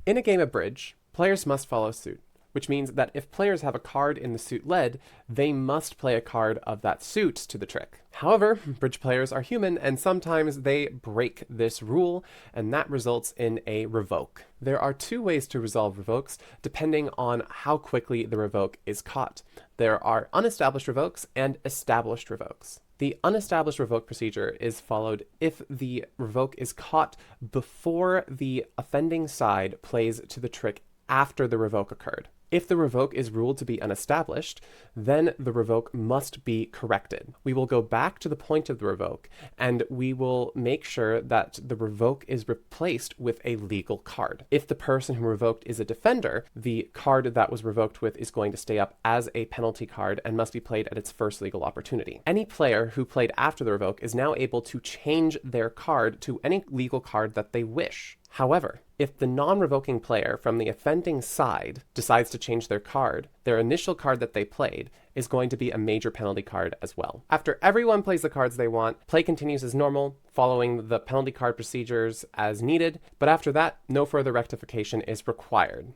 In a game of bridge, players must follow suit, which means that if players have a card in the suit led, they must play a card of that suit to the trick. However, bridge players are human and sometimes they break this rule, and that results in a revoke. There are two ways to resolve revokes depending on how quickly the revoke is caught. There are unestablished revokes and established revokes. The unestablished revoke procedure is followed if the revoke is caught before the offending side plays to the trick after the revoke occurred. If the revoke is ruled to be unestablished, then the revoke must be corrected. We will go back to the point of the revoke, and we will make sure that the revoke is replaced with a legal card. If the person who revoked is a defender, the card that was revoked with is going to stay up as a penalty card and must be played at its first legal opportunity. Any player who played after the revoke is now able to change their card to any legal card that they wish. However, if the non-revoking player from the offending side decides to change their card, their initial card that they played is going to be a major penalty card as well. After everyone plays the cards they want, play continues as normal, following the penalty card procedures as needed, but after that, no further rectification is required.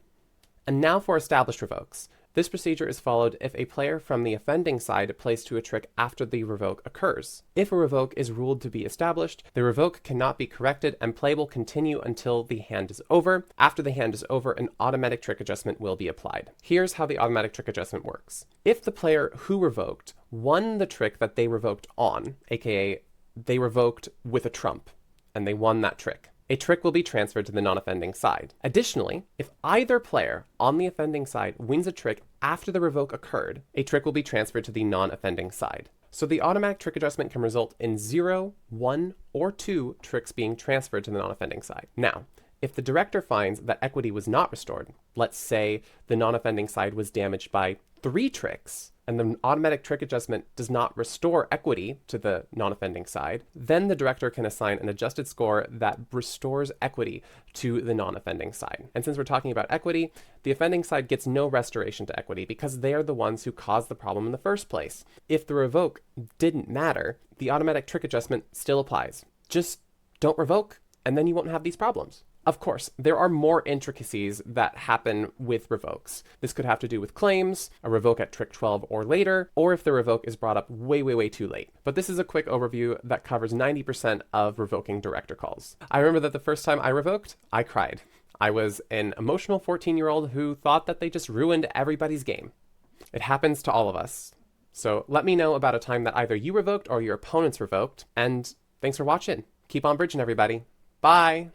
And now for established revokes. This procedure is followed if a player from the offending side plays to a trick after the revoke occurs. If a revoke is ruled to be established, the revoke cannot be corrected and play will continue until the hand is over. After the hand is over, an automatic trick adjustment will be applied. Here's how the automatic trick adjustment works. If the player who revoked won the trick that they revoked on, aka they revoked with a trump, and they won that trick, a trick will be transferred to the non-offending side. Additionally, if either player on the offending side wins a trick after the revoke occurred, a trick will be transferred to the non-offending side. So the automatic trick adjustment can result in 0, 1, or 2 tricks being transferred to the non-offending side. Now, if the director finds that equity was not restored, let's say the non-offending side was damaged by 3 tricks, and the automatic trick adjustment does not restore equity to the non-offending side, then the director can assign an adjusted score that restores equity to the non-offending side. And since we're talking about equity, the offending side gets no restoration to equity because they are the ones who caused the problem in the first place. If the revoke didn't matter, the automatic trick adjustment still applies. Just don't revoke, and then you won't have these problems. Of course, there are more intricacies that happen with revokes. This could have to do with claims, a revoke at trick 12 or later, or if the revoke is brought up way too late. But this is a quick overview that covers 90% of revoking director calls. I remember that the first time I revoked, I cried. I was an emotional 14-year-old who thought that they just ruined everybody's game. It happens to all of us. So let me know about a time that either you revoked or your opponents revoked, and thanks for watching. Keep on bridging, everybody. Bye!